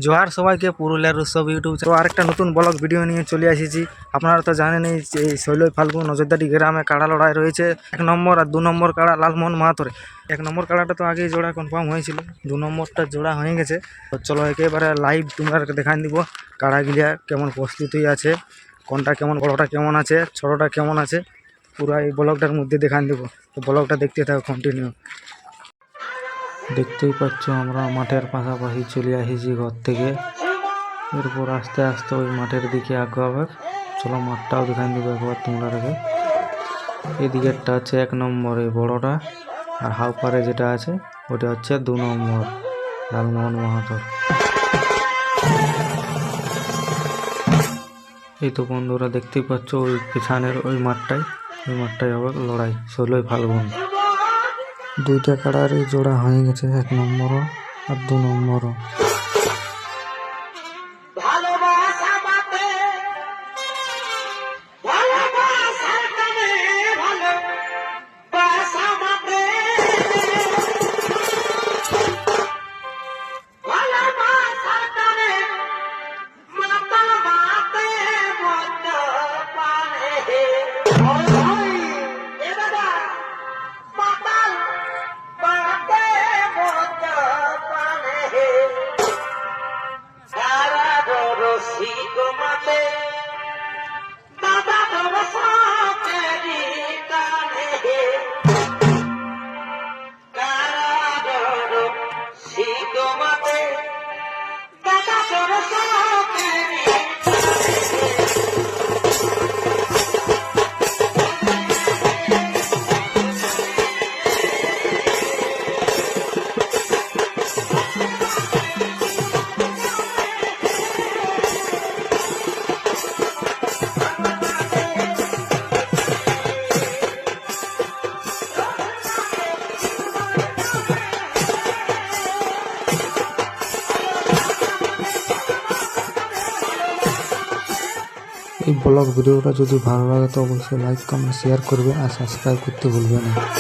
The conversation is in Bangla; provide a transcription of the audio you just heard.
জোহার সবাইকে, পুরুলিয়ার উৎসব ইউটিউব তো আরেকটা নতুন ব্লগ ভিডিও নিয়ে চলে এসেছি। আপনারা তো জানেনই যে এই শৈলই ফাল্গুন নজরদারি গ্রামে কাড়া লড়াই রয়েছে। 1 নম্বর আর 2 নম্বর কাড়া লালমোহন মাহাতরে। 1 নম্বর কাড়াটা তো আগেই জোড়া কনফার্ম হয়েছিল, 2 নম্বরটা জোড়া হয়ে গেছে। তো চলো একেবারে লাইভ তোমরা দেখান দিব কাড়াগুলিয়া কেমন প্রস্তুতি আছে, কোনটা কেমন, বড়টা কেমন আছে, ছোটটা কেমন আছে, পুরো এই ব্লগটার মধ্যে দেখান দেবো। তো ব্লগটা দেখতে থাকো কন্টিনিউ। দেখতেই পাচ্ছ আমরা মাঠের পাশাপাশি চলে আসিছি ঘর থেকে। এরপর আস্তে আস্তে ওই মাঠের দিকে আগাবে। চলো মাঠটাও দেখান দেবো একবার তোমরা রেখে। এদিকেরটা হচ্ছে 1 নম্বর এই বড়টা, আর হাউপারে যেটা আছে ওটা হচ্ছে 2 নম্বর লালমোহন মাহাতর। এই তো বন্ধুরা দেখতেই পাচ্ছ ওই পেছানের ওই মাঠটাই হবে লড়াই শৈলই ফাল্গুন। 2টা কাড়ারই জোড়া হয়ে গেছে, 1 নম্বরও আর 2 নম্বরও। এই ব্লগ ভিডিওটা যদি ভালো লাগে তো অবশ্যই লাইক, কমেন্ট, শেয়ার করবে আর সাবস্ক্রাইব করতে ভুলবে না।